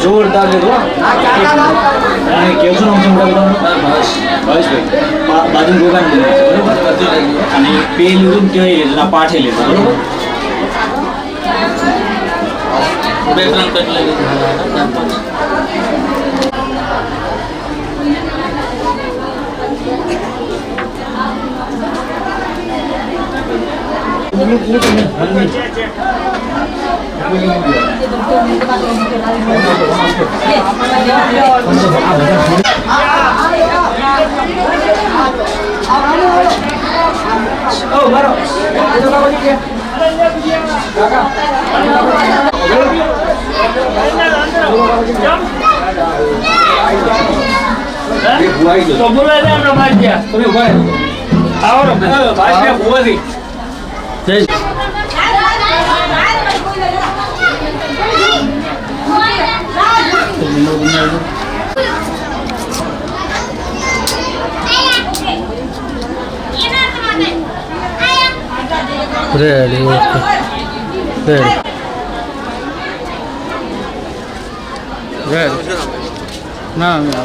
જોરદાર છે અને કેવું શું નામ છે મોટા ભાવેશભાઈ બાજુ ગોગાન બરોબર અને પેલું કહેવાય એટલે પાઠે લેતો બરોબર બે ત્રણ કટ લઈ Ready. No.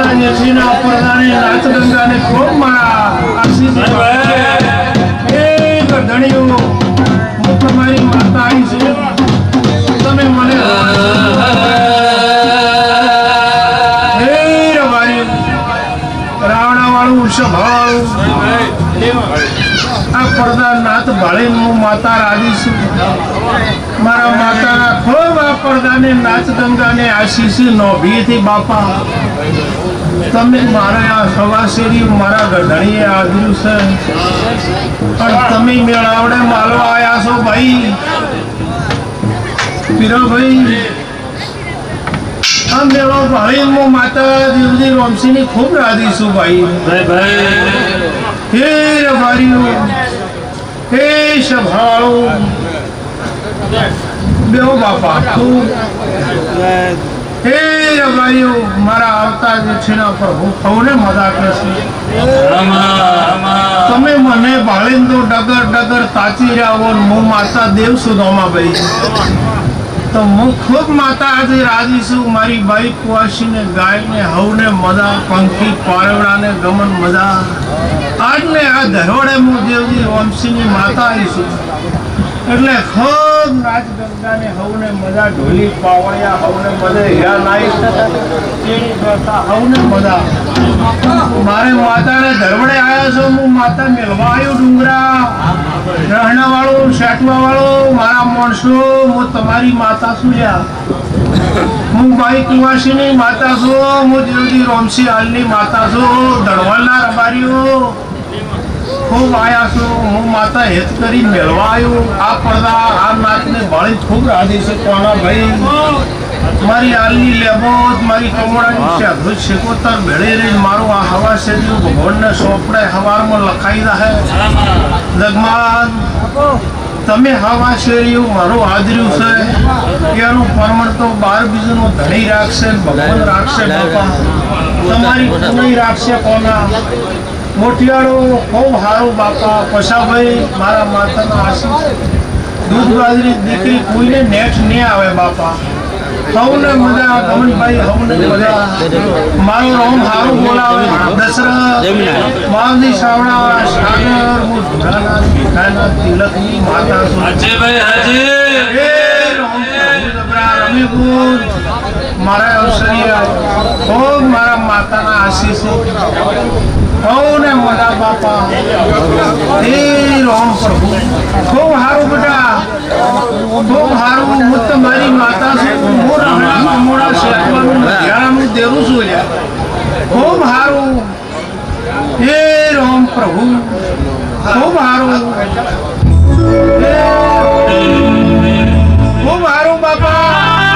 માતા યશીના પરદાને નાચ ગંગાને ખૂબ મારા આશીષ એ ગધણીઓ હું તમારી માતા આવી છું તમે મને હે રવારી રાવણા વાળું સ્વભાવ આ પડદા નાથ ભાળી હું માતા રાજી છું મારા માતાના ખૂબ આ પડદાને નાચ ગંગાને આશીષ નોભીથી બાપા તમે મારા આ સવાસેરી મારા ગઢણીએ આદર્યું છે પણ તમે મેળાવડે માલવા આવ્યા છો ભાઈ પીરાભાઈ આ મેળો ભાઈ હું માતા દેવજી રોમસીની ખૂબ રાજી છું ભાઈ હે રબારીઓ હે સભાળો બેહો બાપા તું હે રબારીઓ મારા આવતા જે છે ને પ્રભુ સૌને મદદ કરશે તમે મને ભાળીને તો ડગર ડગર તાચી રહ્યા હો હું માતા દેવ સુદામા ભાઈ તો હું ખૂબ માતા આજે રાજી છું મારી બાઈ કુવાસીને ગાયને હવને મજા પંખી પારવડાને ગમન મજા આજને આ ધરોડે હું દેવજી વંશીની માતા આવી છું એટલે ખૂબ નાચ ગંગાને હવને મજા ઢોલી પાવળિયા હવને મજા હીરા નાઈ ચેડી કરતા હવને મજા મારે માતાને ધરવડે આવ્યા છો હું માતા મેળવા આવ્યો ડુંગરા રહણા વાળો શાટવા વાળો મારા માણસો હું તમારી માતા છું હું બાઈ કુવાસીની માતા છું હું દેવજી રોમસી હાલની માતા છું દળવાલના રબારીઓ ખૂબ આયા છું હું માતા હેત કરી મેળવા આવ્યો આ પડદા આ નાચને ભાળી ખૂબ રાજી છે કોના ભાઈ મારી હાલની લેબોત મારી કમોડાની શાધુ શેકોતર ભેળી રહી મારું આ હવા શેરીઓ ભગવાનને સોંપડે હવારમાં લખાઈ રહે જગમાન તમે હવા શેરીઓ મારું હાજર્યું છે એનું પરમણ તો બાર બીજુનો ધણી રાખશે ભગવાન રાખશે બાપા તમારી નહીં રાખશે કોના મોટિયાળો ખૂબ સારું બાપા પશાભાઈ મારા માતાનો આશીષ દૂધ બાજરી દીકરી કોઈને નેટ નહીં આવે બાપા સૌને મજા ગમનભાઈ સૌને મજા મારું રોમ સારું બોલાવે દશરથ માવજી સાવડા સાગર હું ધુરાના ભીખાના તિલકની માતા છું હે રોમ જબરા રમીપુર મારા અવસરિયા ખૂબ મારા માતાના આશીષ સૌને મજા બાપા હે રોમ પ્રભુ ખૂબ સારું બેટા ખૂબ સારું હું તમારી માતા છું હું રમણા કમોડા શેકવાનું ધ્યાન દેવું છું ખૂબ સારું હે રોમ પ્રભુ ખૂબ સારું ખૂબ સારું બાપા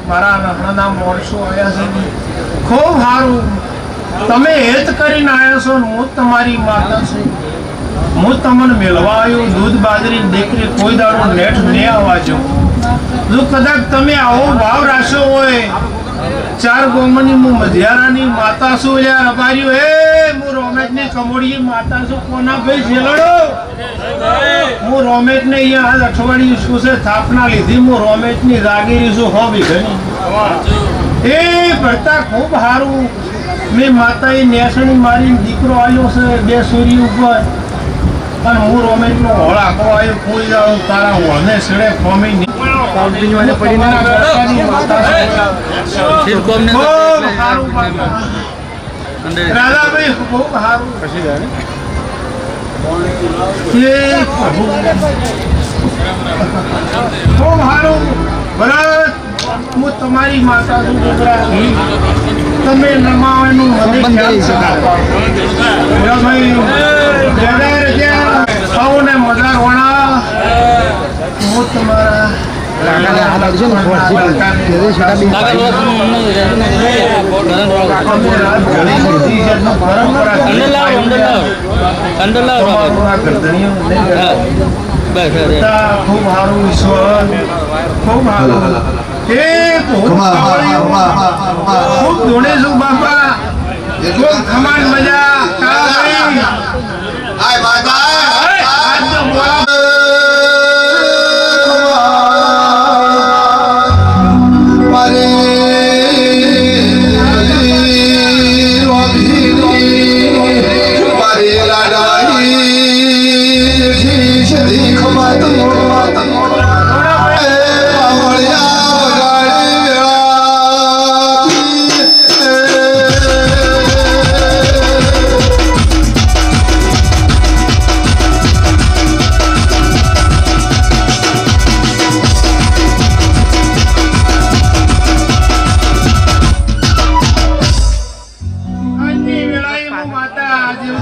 મારા રખડાના માણસો આવ્યા છે ખૂબ સારું તમે હેત કરીને આવ્યા છો હું તમારી માતા છું હું તમને મેળવા આવ્યો દૂધ બાજરી દીકરી કોઈ દાડો નેટ નહીં આવવા જો કદાચ તમે આવો ભાવ રાખ્યો હોય ચાર ગોમની હું મધિયારાની માતા છું યાર અપાર્યો હે હું રોમેટની કમોડી માતા છું કોના ભાઈ જેલડો હું રોમેટને અહીંયા આજ અઠવાડિયું શું છે સ્થાપના લીધી હું રોમેટની રાગીરી છું હો બીઘની એ ભરતા ખૂબ સારું મેં માતાએ નેસણી મારી દીકરો આવ્યો છે બે સૂરી ઉપર અને હું રોમેટનો હોળ આખો આવ્યો કોઈ જાણો તારા હોળને છેડે ખોમી નહીં રાધાભાઈ ખૂબ સારું ખૂબ સારું ભરત હું તમારી માતા છું છોકરા તમે નમાવાનું મને સૌને મજા વણા હું તમારા ખૂબ સારું ઈશ્વર ખૂબ સારું ખૂબ ધોણે છું બાપા ખૂબ ખમાન મજા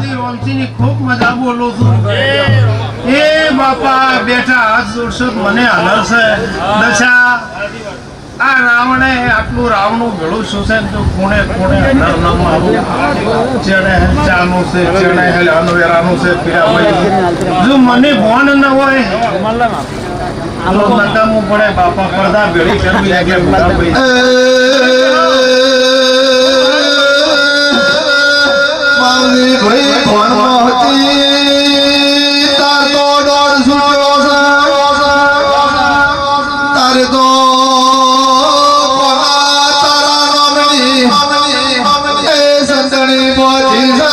હજી રોમચીની ખૂબ મજા બોલું છું એ બાપા બેઠા હાથ જોડશો તો મને હલશે દશા આ રાવણે આટલું રાવણું ભેળું શોષણ તો ખૂણે ખૂણે અંદર ન મારું ચણે ચાનું છે ચણે અનવેરાનું છે પીરાભાઈ જો મને ભોન ન હોય તો નકામું પડે બાપા પડદા ભેળી કરવી લાગે ભૂલાભાઈ મારી ભાઈ કોણ હતી તાર તો ડોર સુટ્યો છે તારે તો કોના તારા નામની એ સંતણી બોધી છે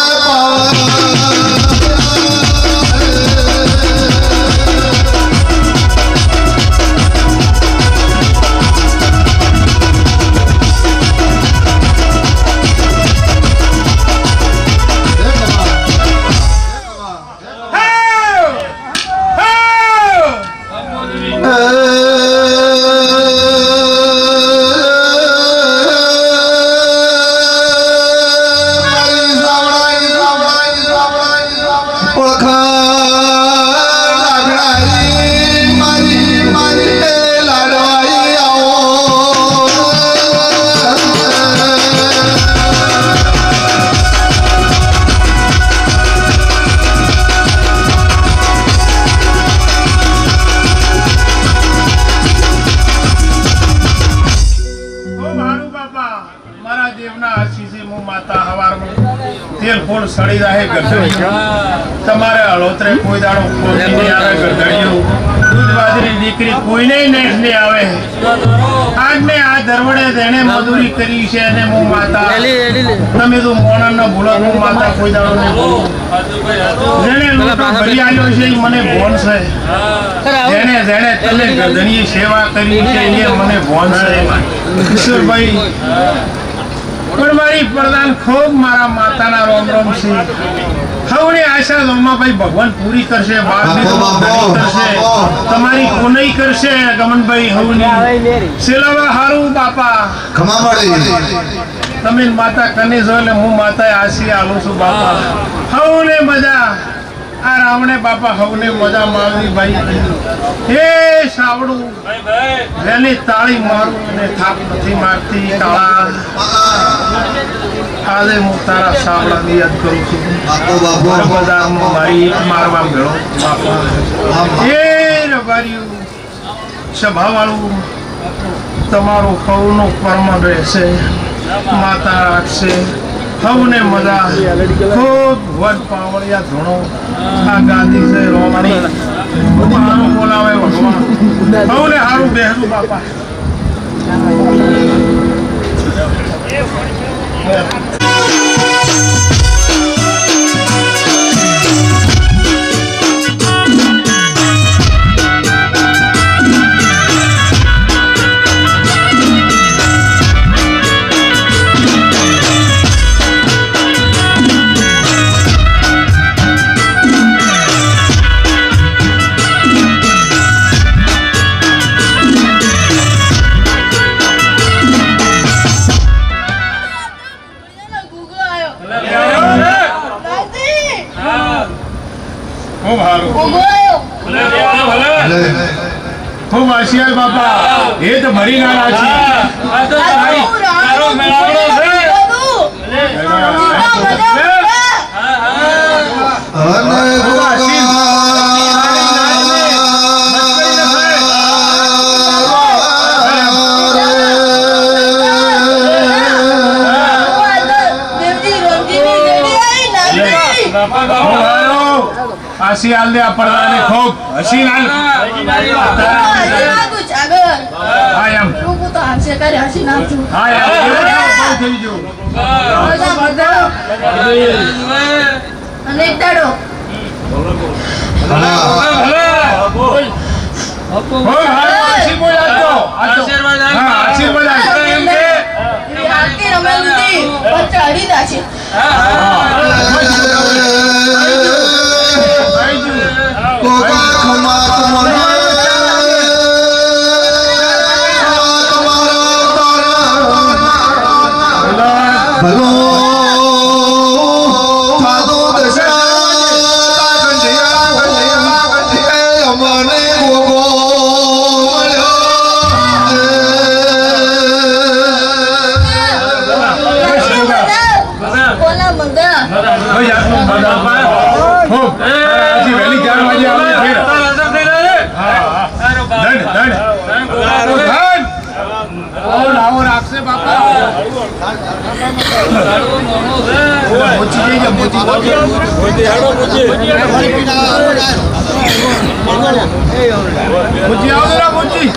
પાવન સડી રહે ગરદડીઓ તમારે હળોતરે કોઈ દાડો ખોટી નહીં આવે ગરદડીઓ દૂધ બાજરી દીકરી કોઈને નહીં આવે આજ ને આ દરવડે જેને મજૂરી કરી છે અને હું માતા તમે તો મોણન ન ભૂલો હું માતા કોઈ દાડો નહીં ભૂલો જેને લોટો ભરી આવ્યો છે એ મને ભોન છે જેને જેને તને ગરદડીએ સેવા કરી છે એ મને ભોન છે કિશોરભાઈ પણ મારી પ્રધાન ખૂબ મારા માતાના રોમ રોમ છે હવની આશા રોમાભાઈ ભગવાન પૂરી કરશે કરશે તમારી કોનઈ કરશે ગમનભાઈ હવની સેલાવા હારું બાપા તમે માતા કને છો એટલે હું માતાએ આશી આલું છું બાપા હવને મજા આ રાવણે બાપા હવને મજા મારવી ભાઈ હે સાવડું જેની તાળી મારું ને થાપ નથી મારતી કાળા આજે હું તારા સાવડાની યાદ કરું છું બજારમાં મારી મારવા ભેળો બાપા એ રબાર્યું સભાવાળું તમારું હવનું પરમણ રહેશે માતા રાખશે હવને મજા ખૂબ વડ પાવળિયા ધૂણો આ ગાદી છે રોમણી મારું બોલાવે ભગવાન હવને હારું બેહરું બાપા ખૂબ આશીર્વાદ બાપા એ તો ભરી ના રાખી હસી હાલ દે પડદાને ખૂબ હસી હાલ હા એમ તો હાલશે કરે હસી નાખું હા એમ થઈ ગયું અને એક દાડો ભલો થાદો દશા ખૂબ આજે વહેલી 4 વાગે આવે ફેર હા ધન આવો રાખશે બાપા મોચી જઈ જા મોચી આવો જરા મોચી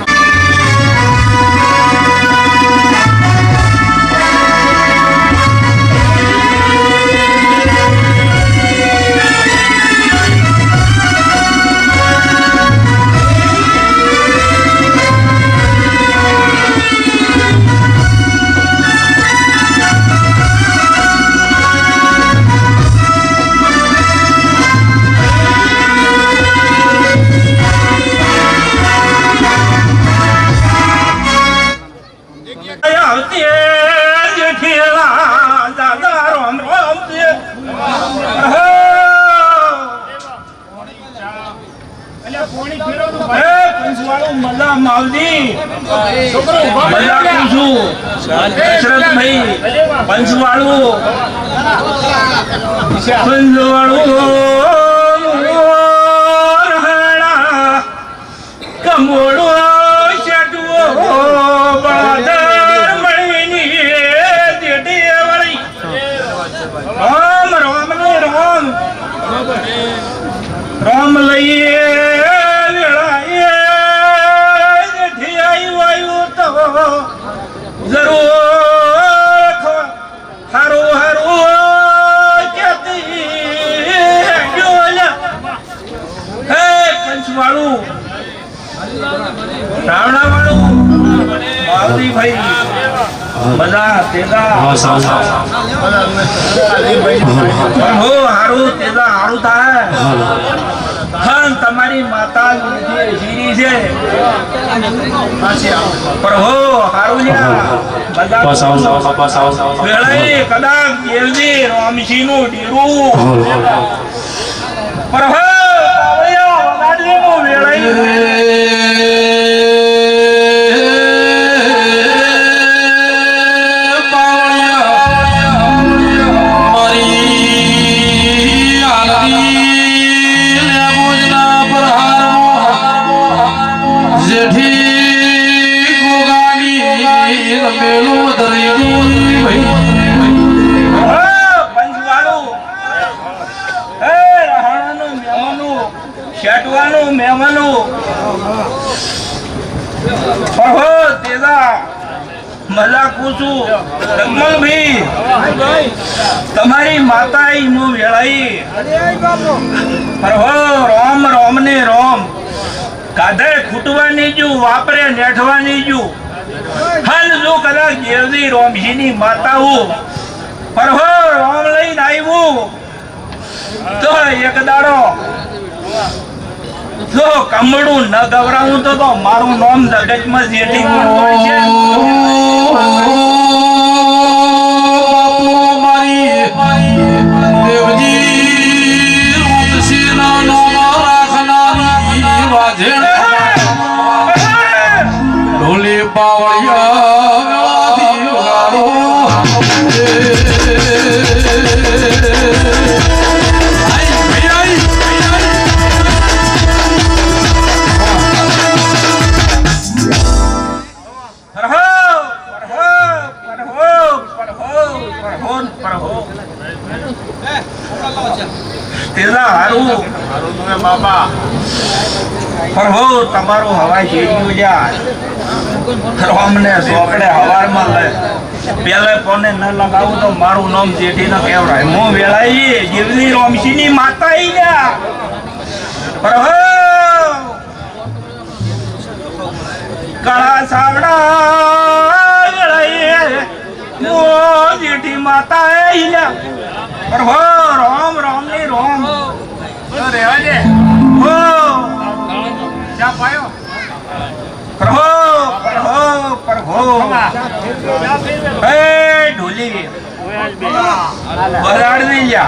રામ લઈએ જરૂર હારું હારું કેતી હે પંચવાળું રાવણાવાળું માવજી ભાઈ બધા તેજા હો હારું તેજા હારું થાય હન તમારી માતા જીરી છે પર હો હારું વેળાએ કદાચ દેવજી રામજી નું ડીરું પર હો પાવળિયા વગાડલી નું વેળાએ તમારી માતા નું વેળાઈ રોમ રોમ ને રોમ કાધે ખૂટવાની જુ વાપરે નેઠવાની જુ હલ જો કદાચ દેવજી રોમજી ની માતા હું પર હો રોમ લઈને આવ્યું તો એક દાડો જો કમળું ન ગવરાવું તો મારું નામ જગતમાં જેઠી હોય છે તમારું હવાઈ જેવું જાય રોમને સોપડે હવારમાં લે પેલે કોને ન લગાવું તો મારું નામ જેઠી ન કહેવાય હું વેળાઈ જીવની રોમસી ની માતા ઈ ગયા કળા સાવડા વેળાઈ જેઠી માતા ઈ ગયા રોમ રોમ ની રોમ રેવા દે क्या पायो प्रभो प्रभो प्रभो ए ढोली बराड़ नहीं जा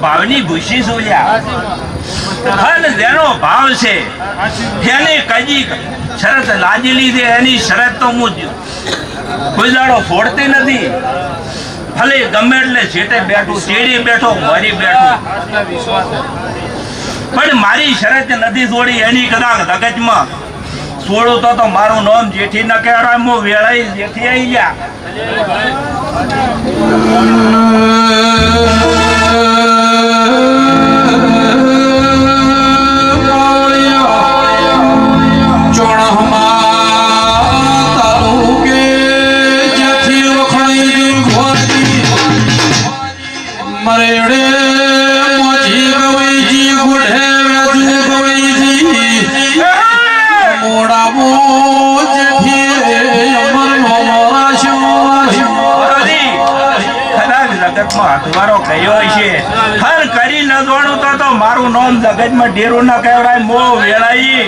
ભાવની ભૂસી સોલ્યા અને જેનો ભાવ છે એને કજી શરત લાજેલી છે એની શરત તો હું કોઈ દાડો ફોડતી નથી. ભલે ગમે એટલે છેટે બેઠું ચેડી બેઠો મરી બેઠું પણ મારી શરત નથી છોડી. એની કદાચ ધગજમાં છોડું તો મારું નામ જેઠી ન કહેવાય. હું વેળાઈ જેઠી આવી ગયા. હાથવારો ગયો છે હર કરી ન જોણું તો મારું નામ જગતમાં ડેરું ન કહેવાય. મો વેળાઈ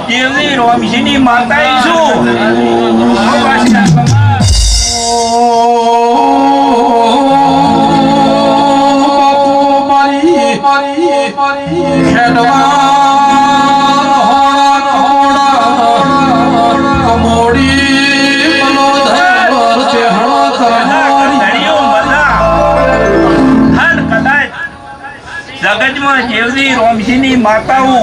દેવી રોમશીની માતા છું. જગતમાં જેવડી રોમશીની માતાઓ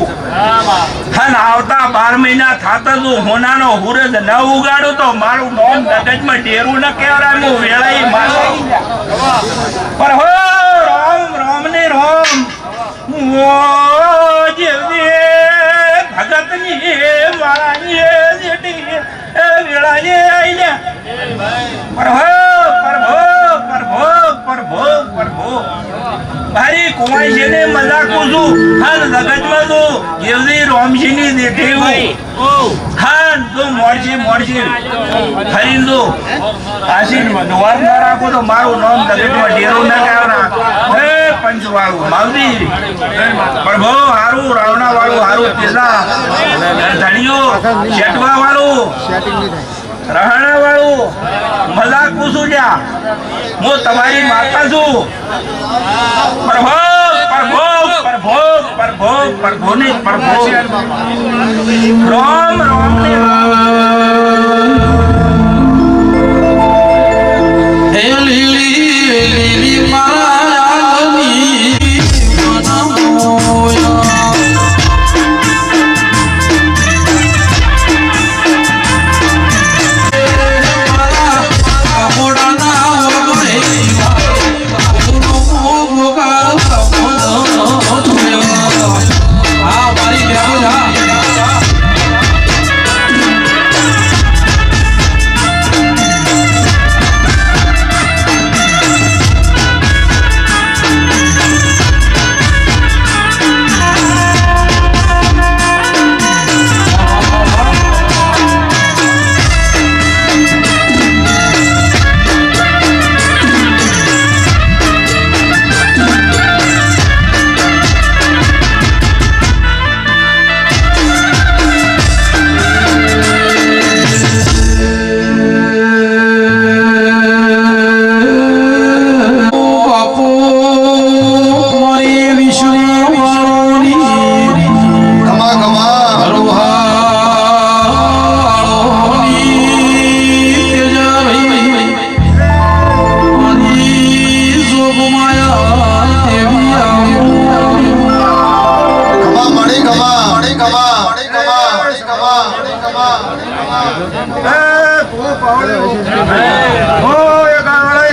હન આવતા 12 મહિના થાતા જો હોનાનો હુરજ ન ઉગાડું તો મારું નામ જગતમાં ડેરું ન કહેવાય. હું વેળાઈ માતા પર હો રામ રામ ને રામ ઓ જેવડી ભગતની મારાની જેટી વેળાએ આઈને પર હો પ્રભુ ભારી કુમાઈ છે ને મજાકું છું. હાલ જગતમાં તો જેવડી રોમશીની દેઠે હાલ તો મોડશી ખરી દો આશીર દ્વાર ના રાખો તો મારું નામ જગતમાં ડેરું ના કહેવાના. હે પંચવાળું માવજી પ્રભુ હારું રાવણા વાળું હારું પેલા ધણીઓ શેટવા વાળું રહણા વાળું મજાક પૂછું જ્યાં હું તમારી માતા છું. પ્રભુ ને પ્રભુ રામ રામ ને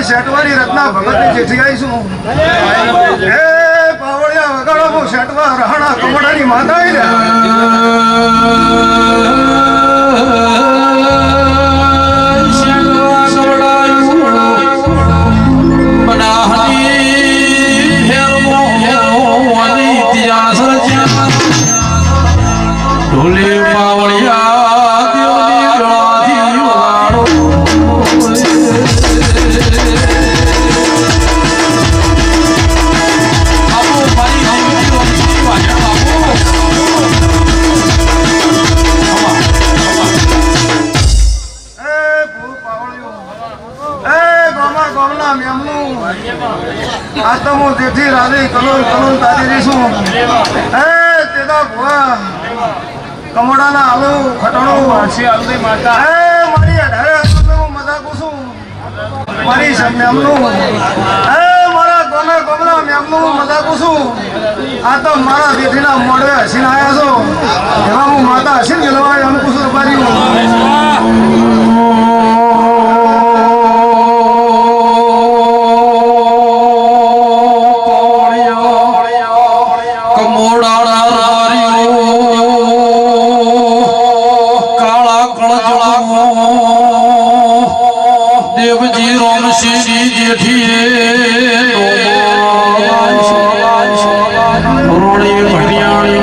શેટવાની રત્ના ભગતની ચિઠ્ઠી ગાઈશું. હે પાવળિયા વગાડો બહુ શેટવા રહણા કમડાની માતા દેખી રાધી કલોલ કલોલ તારી રીશું એ તેદા ભુવા કમોડાના આલુ ખટણો વાસી આલુ માતા એ મારી અઢારે હું મજાકું છું મારી મેમનું એ મારા ગોમે ગોમલા મેમનું મજાકું છું આ તો મારા દીકરીના મોઢે હસીને આવ્યા છો એવા હું માતા હસીને ગેલવાય એમ કુશું રબારી દેવજી રામસિંહ જેઠીએ રોણી ભણિયાણી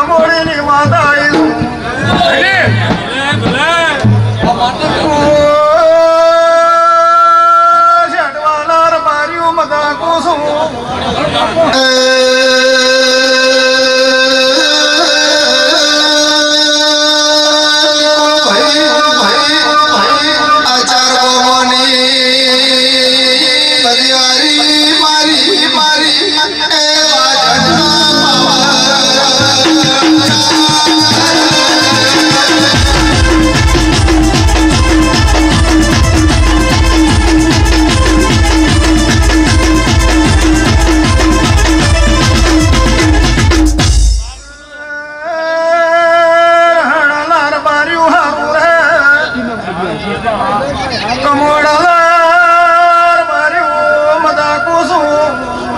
કમોળની માતા શેઠવાલાર બાર્યું મદા કુસુમ કમોડાલાર બાર્યું મદા કુસુમ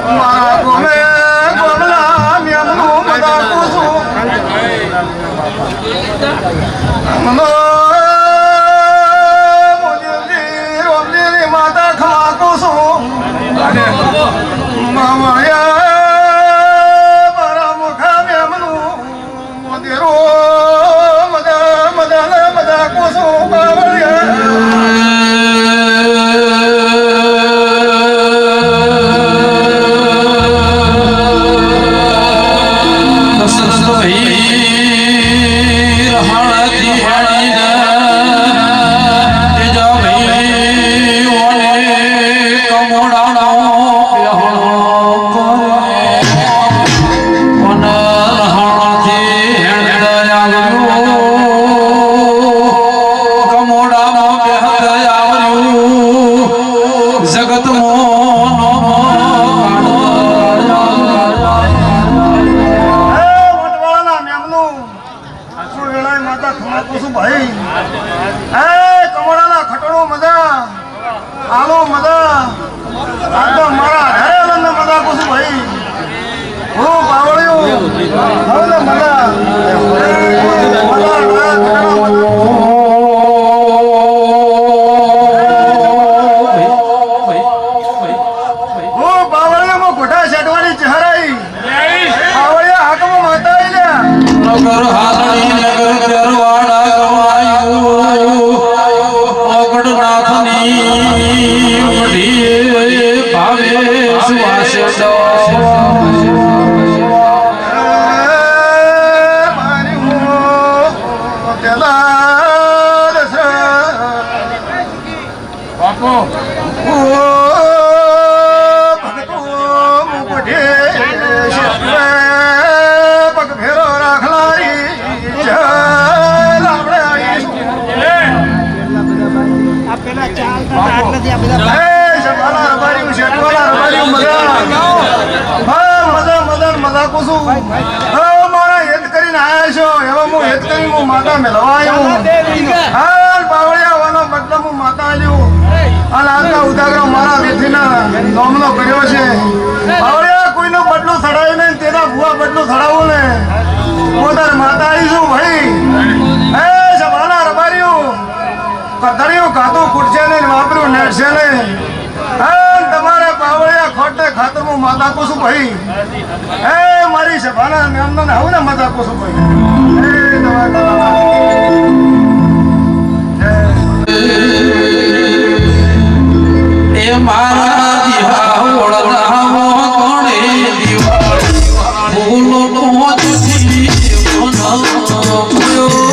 મારા ગોમે ગોમલા મેમનું મદા કુસુમ મનો મોદી રોમની માતા ખમા કુસુમ મામાયા મારા મુખા મેમનું મોદી રો મદા કુસુમ કમોડાના ખટણો મજા આલો મજા આ તો મારા ઘરે મજા કુશું ભાઈ હું બાવળ્યું હવે મજા હું બાવળિયામાં ઘોટા છેટવાની ચહેરાઈ બાવળિયા હાકમાં માતા નગર હાથણી નગર કરવાડા ભાવે સુવાસ બાપો ભગતો મુકઢે પગ ફેરો રાખલારી મારા હેત કરીને આયા છો એવા હું હેત કરી હું માતા મેળવાયો હાલ બાવળિયાવાનો બદલો હું માતા આલ્યું હાલ આજના ઉદાગરો મારા વેઠીના નોમનો કર્યો છે બાવળિયા કોઈનો બદલો ચડાવ્યો નહીં તેના ભુવા બદલો ચડાવું ને હું તારે માતા આવીશું ભાઈ હે સભાના રબારીઓ કતરીઓ કાતું કુટશે ને વાપર્યું ને કરશે ને હા તમારે પાવળિયા ખોટે ખાતર હું માતા કુસુમ ભાઈ હે મારી સભાના મેમના હવે ને માતા કુસુમ ભાઈ હે તમારા એ મારા દીવા ઓળખાવો કોણે દિવાળી ભૂલો તો જુઠી ભૂયો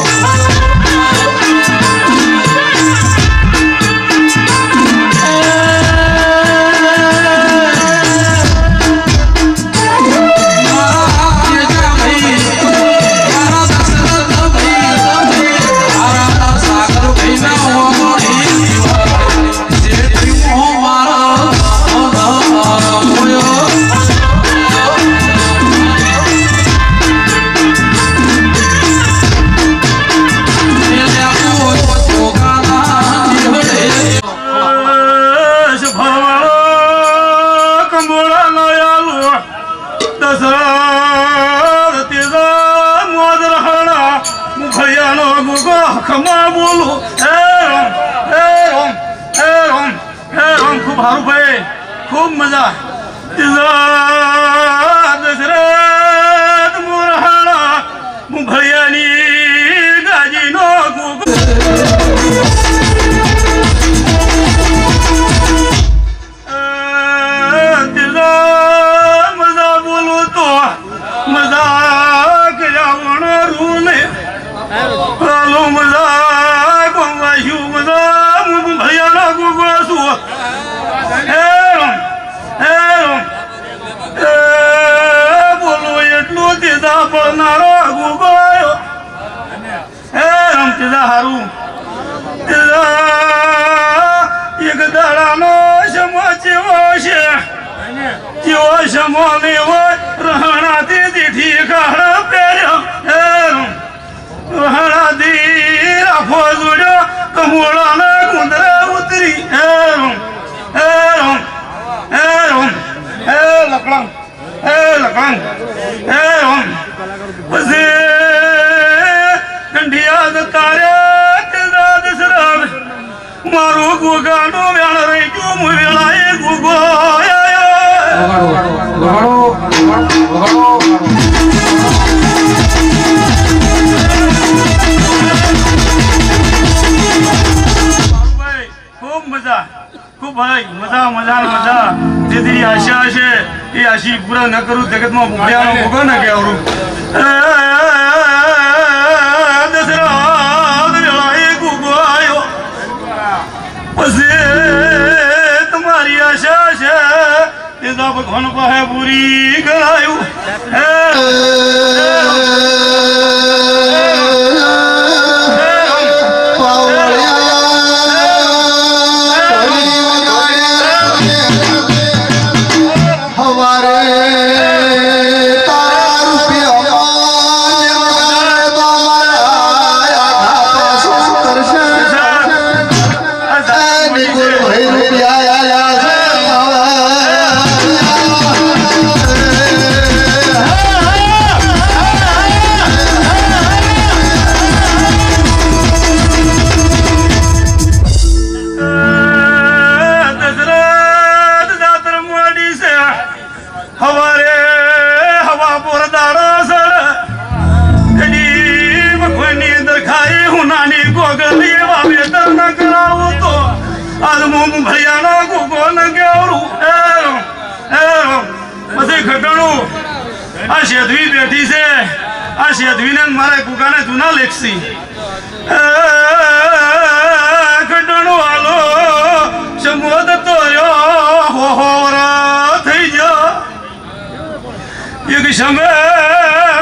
ખમા બોલું ખૂબ સારું ભાઈ ખૂબ મજા દશરથ મોરહાણા મુભૈયાની ગાજીનો મજા બોલું તો મજા કર્યા રૂ ને હાલો મજા ગોવાશું મજા ભૈયાના ગોવાશું બોલો એટલું તેજા પડનારો ગુગોયો તેજા હારું એક દાડાનો સમો ચેવો છે જેવો સમો ને હોય રહણાથી દીઠી કાળ પહેર્યો હળદી રાખો જોડ્યો કમોળાના ગુંદરા ઉતરી લકડમ પછી કંઢિયા જતા રહ્યા તેજા દશરથ મારું ગુગાનો વેણ રહી ગયું હું વેળાએ ગુગો મજા ખૂબ ભાઈ મજા મજા મજા જે તેરી આશા છે એ આશી પૂરા ન કરું જગતમાં ભૂખ્યાનો ભોગો ન કેવરું દશરથ વેળાએ ગુગો આવ્યો પછી તમારી આશા છે તે તો ભગવાન પાસે પૂરી કરાયું ભૈયાનો ગુગો ન કેવરું પછી ખટણું આ શેધવી બેઠી છે આ શેધવીને મારા ગુગાને જૂના લેખસી ખટણું હાલો સમોદ તો હોરા થઈ ગયો એક સમય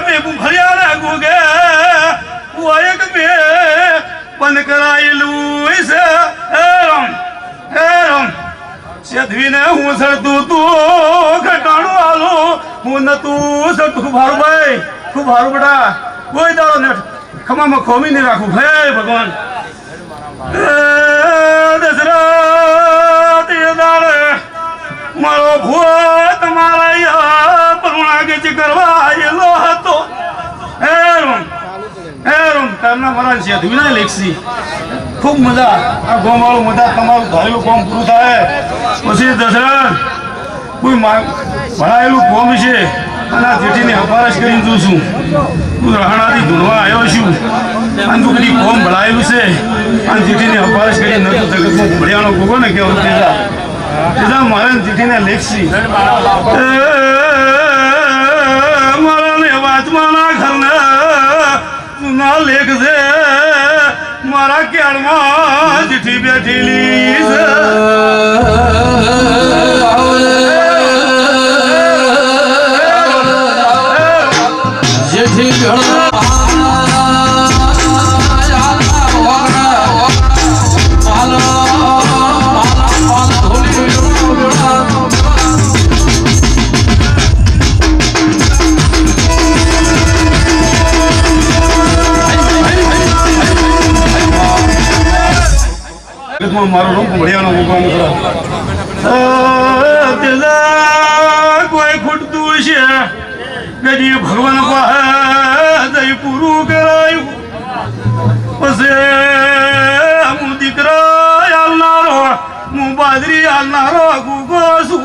મેં ભૈયાના ગુગે એક બે બંધ કરાયેલું છે શેધવીને હું સરતું તું ઘટાણું હાલું હું નતું સરતું ભારું ભાઈ ખૂબ સારું બેટા કોઈ દાડો ને ખમામાં ખોમી નહીં રાખું હે ભગવાન દશરથ એ દાડે મારો ભૂત તમારા પરુણાગીચ કરવા આવેલો હતો તારના મારા શેધવીને લેખસી ખૂબ મજા આ ગોમવાળું મજા તમારું ધારેલું કામ પૂરું થાય પછી દશરથ કોઈ ભણાયેલું કોમ છે અને આ જેઠીને અપારસ કરીને જોઉં છું તું રહાણાથી ધૂણવા આવ્યો છું અને તું બધી કોમ ભણાયેલું છે અને જેઠીને અપારસ કરીને નતું જગતમાં ભણ્યાનો ગોગો ને કેવો તેજા મારે જેઠીને લેખશી મારાને વાતમાં ના ઘરના જૂના લેખ છે મારા ક્યારમાં ચીઠી બેઠેલી છે જેથી મારો રૂપ ભણ્યાનો મુકામ કોઈ ખૂટતું છે કદી ભગવાન પાસે પૂરું કરાયું પછી હું દીકરા હાલનારો હું બાજરી હાલનારો ગુગો છું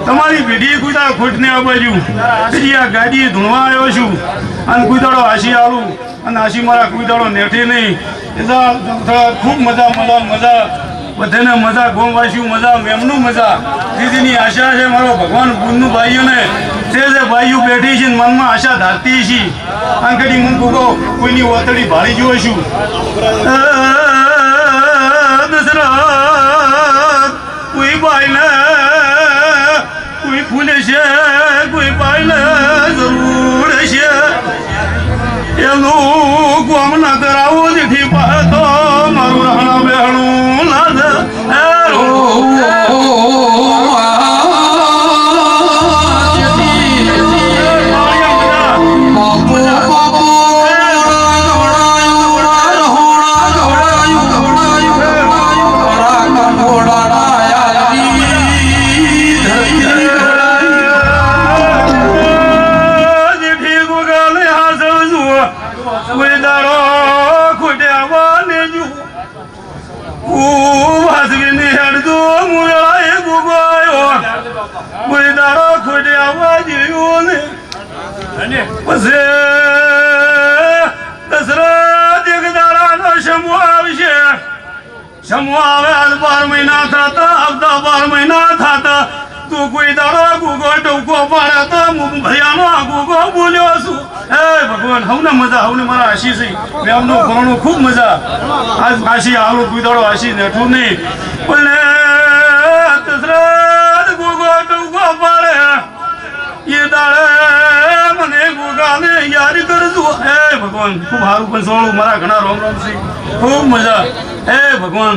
તમારી પેઢી કુદા ખૂટને આ બાજુ પછી આ ગાડી ધૂણવા આવ્યો છું અને કુદાડો હાસી આલું અને હાસી મારા કુદાડો નેઠે નહીં ખૂબ મજા મજા મજા બધાને મજા ગોમવાસીઓ મજા મેમનું મજા દીદીની આશા છે મારો ભગવાન ગુણનું ભાઈઓને તે જે ભાઈઓ બેઠી છે મનમાં આશા ધારતી છે આંકડી હું કૂકો કોઈની ઓતડી ભાળી જોઉં છું દશરથ કોઈ ભાઈને કોઈ ફૂલે છે કોઈ ભાઈને જરૂર છે એનું કોમ ના કરાવો જેથી પાતો મારું રહણા બેહણું લાદ સમૂહ આવે 12 મહિના થતા આવતા 12 મહિના થતા તું કોઈ દાડો ગુગો ટોકો પાડે તો હું ભયાનો ગુગો બોલ્યો છું હે ભગવાન હવને મજા હવને મારા આશી છે મેમનું ઘણું ખૂબ મજા આજ આશી આલું કોઈ દાડો આશી નેઠું નહીં પણ દશરથ ગુગો ટોકો પાડે એ દાડે મને ગુગાને યાદ કરજો હે ભગવાન ખૂબ સારું પણ સોળું મારા ઘણા રોમ રોમ છે ખૂબ મજા હે ભગવાન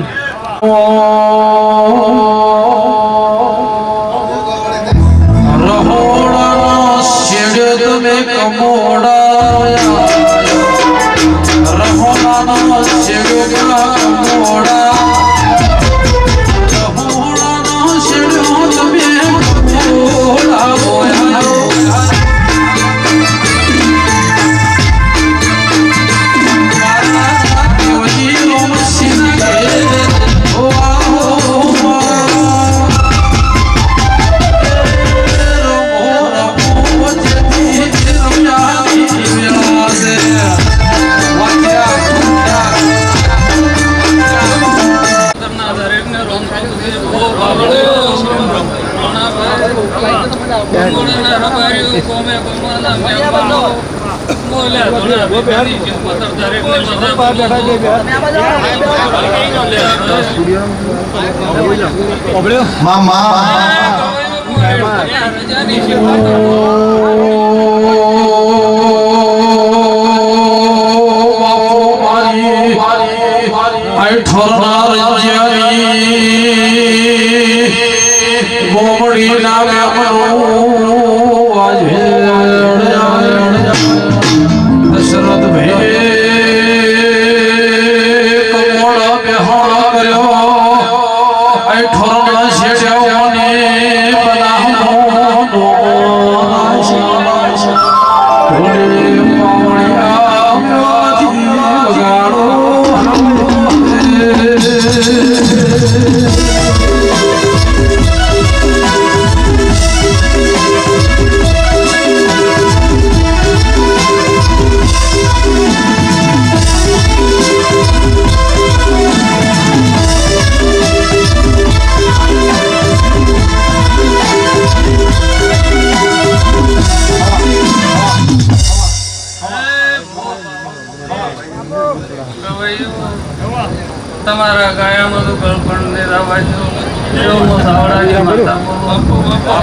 રહોડાનો શેડ તમે કમોડા રહોડાનો શેડ કમોડા રહોડાનો શેડ તમે કમોડા દશરથ ભાઈ તમારા ગાયામાં તો ગળપણ ને રાવાજો એવો સાવડાની માતા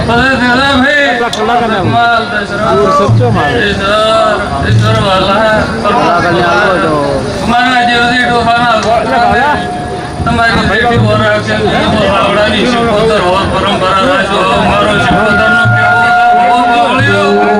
ભલે તેલા ભાઈ માલ દસરા ઈશ્વર વાલા મારા જેવદી ડોફાના તમારી બેટી બોરા છે સાવડાની શિકોતર હો પરંપરા રાજો મારો શિકોતરનો કેવો બોલ્યો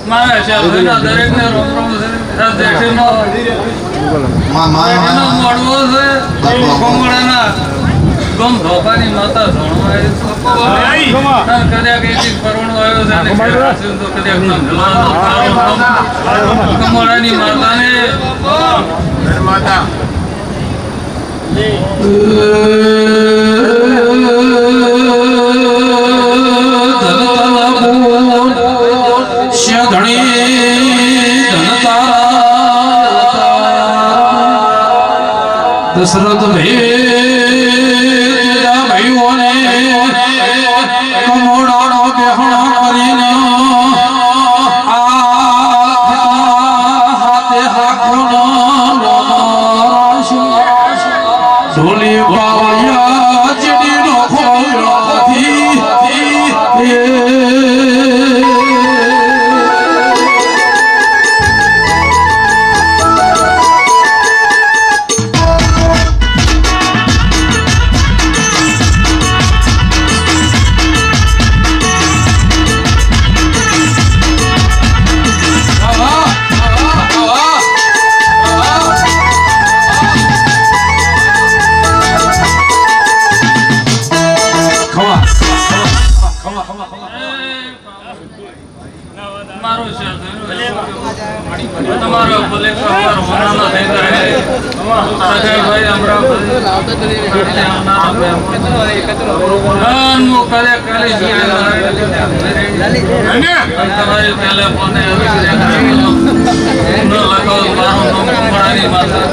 મારા શહેરના દરેકને રોમ રોમ દેશનો મળવો છે કોંગળાના ગમ ધોપાની માતા કદાચ એક પરવણો આવ્યો છે તો કદાચ કમળાની માતાને માતા દશરથ ભાઈઓને કમોડાનો બેહણો કરીને હાથે હાથોનો ઢોલી પાવયા ચડીનો ખોળાથી તમારો ભલે ખબર હોના થઈ જાય ભાઈ અમરાવતી મુ કરે કાલે તમારી પહેલે ફોને નો લગાવ મારો કમળાની માતા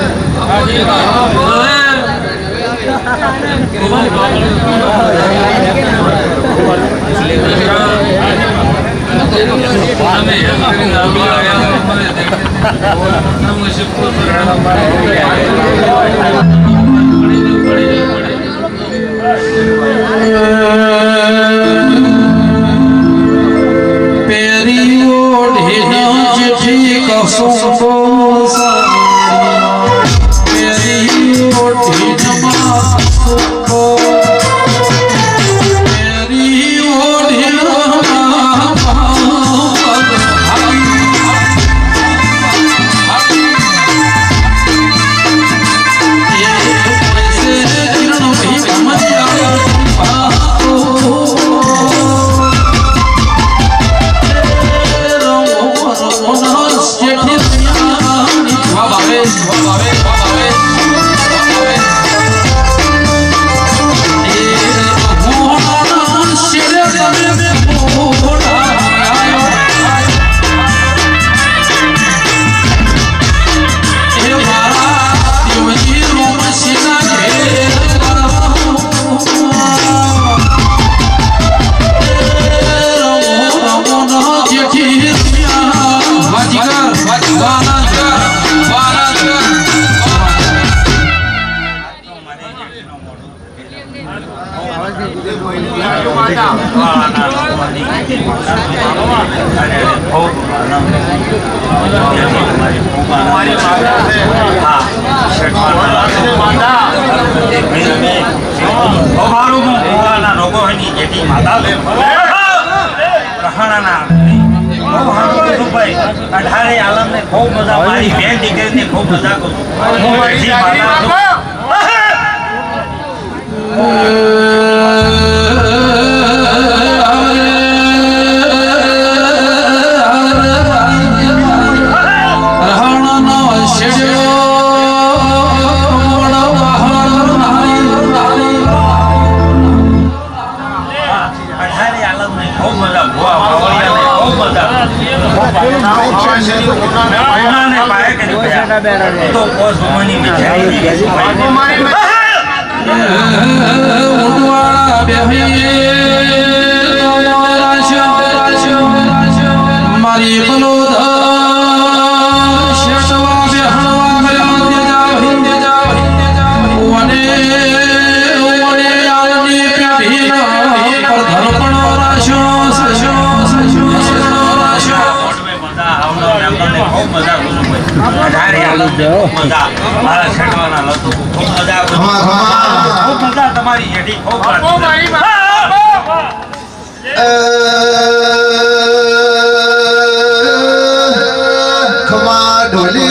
ખૂબ સારું કીધું ભાઈ. 18 આલમને ખૂબ મજા, મારી બેન દીકરીને ખૂબ મજા કરું. હું મારી માતા છું. તો પોસ ભવાની મીઠાઈ મારી તમારી જેઠી ખૂબ ખમા ઢોલી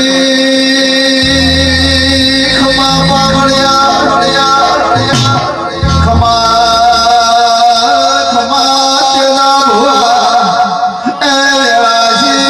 ખમા પાવળિયા ખમા તેના ભુવા એ રાજી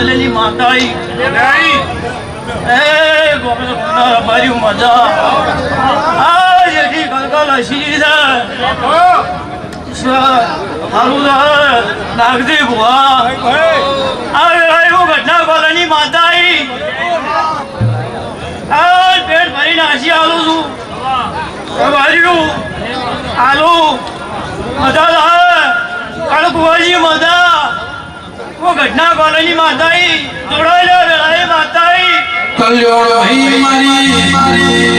ભલેલી માતાઈ એ ગોમના બારી મજા આ જેથી કલકલ હસી હારું નાગજી ભુવા આ ઘટના કોલની માતાઈ આ પેટ ભરી નાસી આલું છું બારીનું આલું મજા કળકુવાજી મજા वो घटना कॉलोनी माताई जोड़ो रे माताई કલ્યોળ ભાઈ મારી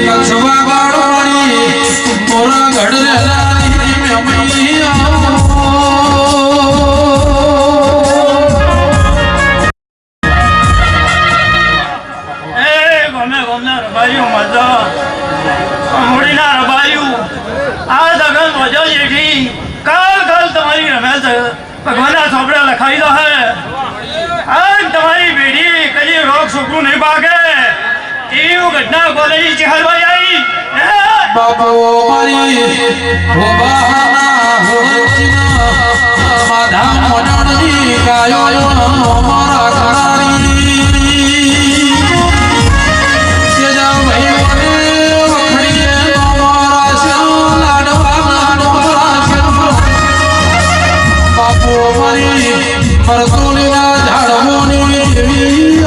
કછવા ગાડોણી મોરા ગઢ રેલાની મેમણી એ ગમે ગમે રબાયું મજા મોડીના રબાયું આ દગન મજા જેઠી કાલ તમારી રમેશ ભગવાનના ચોપડા લખાઈ દો હે આજ તમારી બેડી કદી રોગ છોકરું નહીં ભાગે એવું ઘટના કોલેજી ચહેરભાઈ આવી બાપો મારી ભોબાના હોજીના માધા મોડણી ગાયો મારા કરારી સેજા ભાઈ વખડીએ મારા શેર લાડવા બાપો મારી પરસોલીના ઝાડમોની દેવી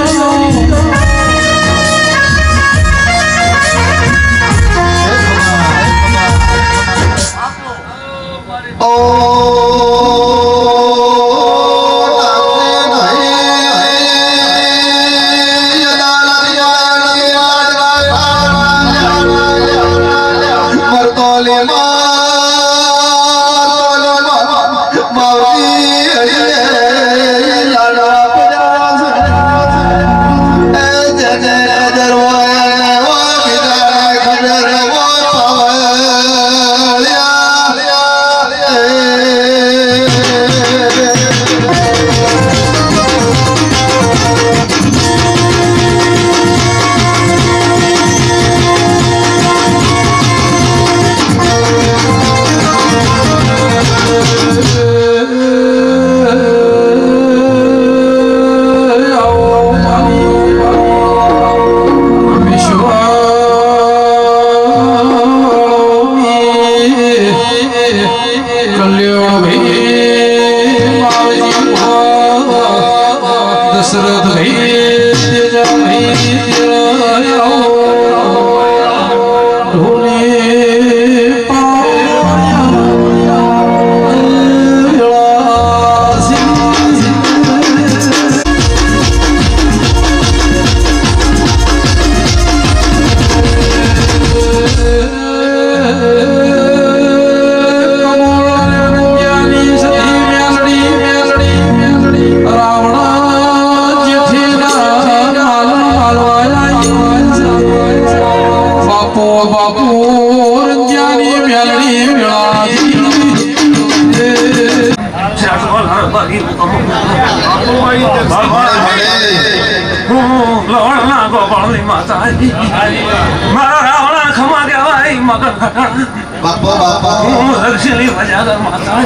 મારા રાવણા ખમા કહેવાય મગર બાપા બાપા હું હર્ષિલી મજાદર માતા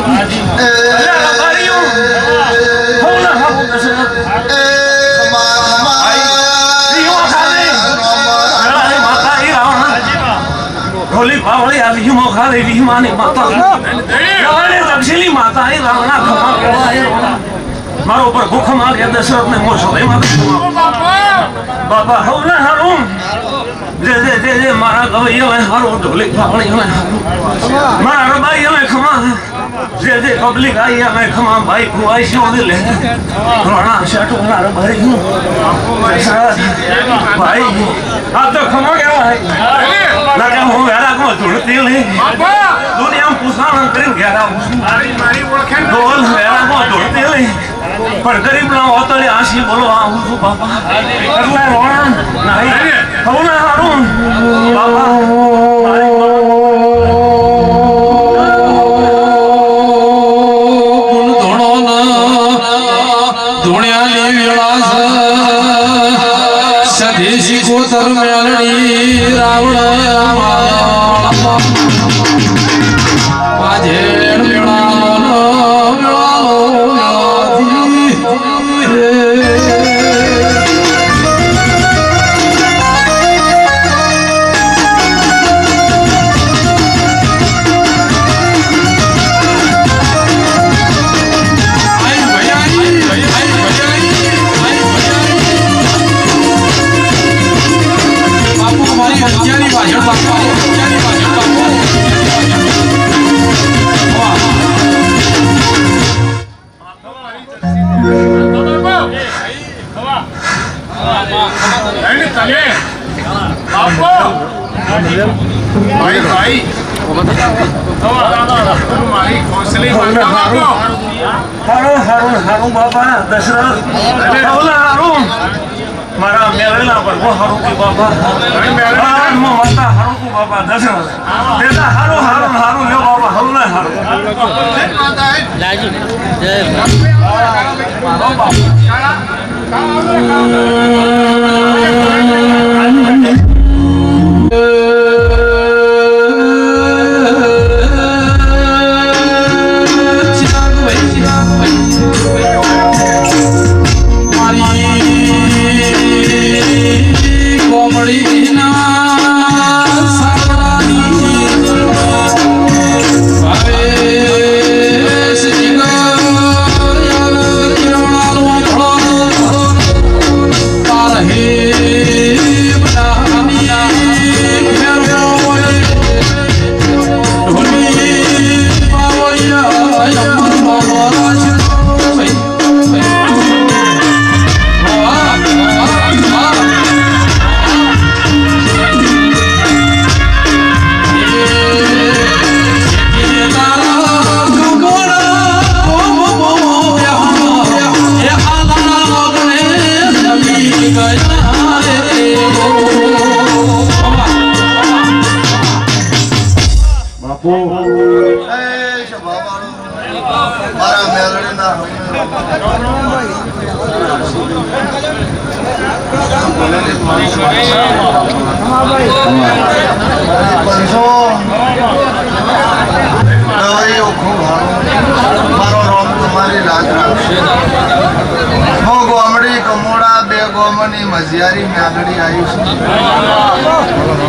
ઢોલી પાવળી આવી મોખાલી વિમાની માતા દક્ષિણી માતા રાવણા ખમા કહેવાય મારો ઉપર ભૂખ માગે દશરથ ને મોસો બાપા હવને હારું જે મારા ગવૈયો હારું ઢોલી પાવળી મારા રબાઈ અમે ખમા જે પબ્લિક આવી અમે ખમા ભાઈ ખુવાઈ શોધ લે રોણા શટુના રબાઈ ભાઈ આ તો ખમા કહેવાય ના કે હું વેરાકમાં ધૂળતી લઈ દુનિયામાં પૂછાણ કરીને ઘેર આવું ઢોલ વેરાકમાં ધૂળતી લઈ પણ ગરીબ ના ઓતળે આશી બોલવા આવું છું બાપા એટલે રોણા નહીં કહું ને હારું બાપા સદેશી કોતર મેલણી રાવણ વાજેણ મેળાનો મેળાનો તમે બાપો ભાઈ ભાઈ મારી ખોસલી બાપો હારું બાપા દશરથ હારું મારા મેળેલા પર બહુ હારું કે બાપા માતા હારું કો બાપા દશરથ દેતા હારું લ્યો બાપા હારું ના હારું મારા મેલડીના મારો રોમ તમારી લાજ રાખશે હું ગોમડી કમોડા બે ગોમની મજિયારી મેલડી આવી છું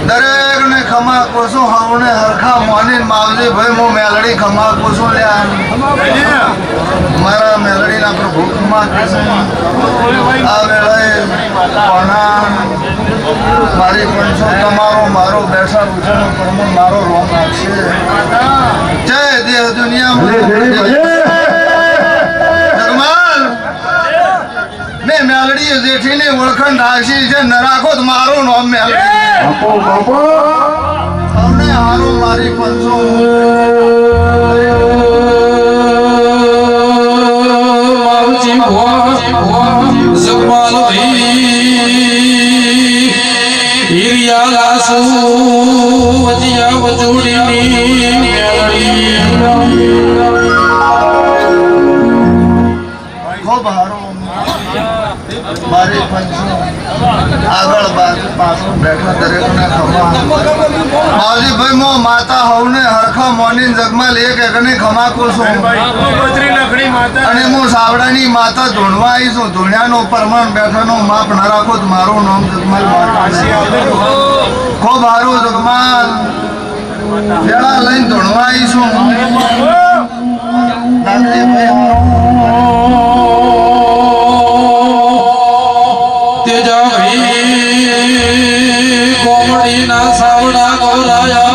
દરેક ને ખમા કોશું હવને હરખા મોની માવજી ભાઈ હું મેલડી ખમા કોશું લ્યા મારા મેલડીના પ્રભુ ખમા કહેશે આ વેળાએ કોના મારી પંચો તમારો મારો બેસા રૂચનો કર્મ મારો રોમ રાખશે જય દેહ દુનિયા મેં મેલડી જેઠીની ઓળખાણ રાખી છે ન રાખો તો મારું નામ મેલડી અમને હારું મારી પંચો ખૂબ હારું મારી પંચો આગળ બાજુ પાછળ બેઠા દરેકને ખમા માવજી ભાઈ મો માતા હવને હરખા મોની જગમાં લે કે કને ખમા કોશું અને હું સાવડાની માતા ધૂણવા આવી છું ધૂણ્યાનો પરમાણ બેઠાનો માપ ન રાખો તો મારું નામ જગમાલ ખૂબ હારું જગમાલ વેળા લઈને ધૂણવા આવી છું કોમડી ના સાવડા ગોરાયા